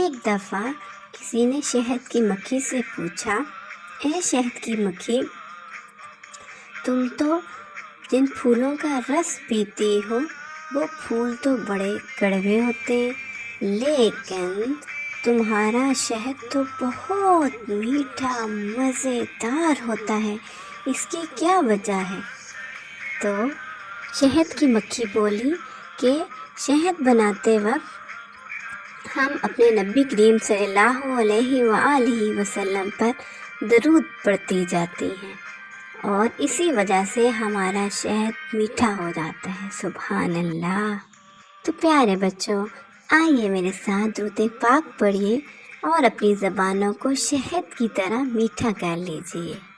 ایک دفعہ کسی نے شہد کی مکھی سے پوچھا، اے شہد کی مکھی، تم تو جن پھولوں کا رس پیتی ہو وہ پھول تو بڑے کڑوے ہوتے ہیں، لیکن تمہارا شہد تو بہت میٹھا مزیدار ہوتا ہے، اس کی کیا وجہ ہے؟ تو شہد کی مکھی بولی کہ شہد بناتے وقت ہم اپنے نبی کریم صلی اللہ علیہ وآلہ وسلم پر درود پڑھتی جاتی ہیں اور اسی وجہ سے ہمارا شہد میٹھا ہو جاتا ہے۔ سبحان اللہ۔ تو پیارے بچوں، آئیے میرے ساتھ درود پاک پڑھیے اور اپنی زبانوں کو شہد کی طرح میٹھا کر لیجیے۔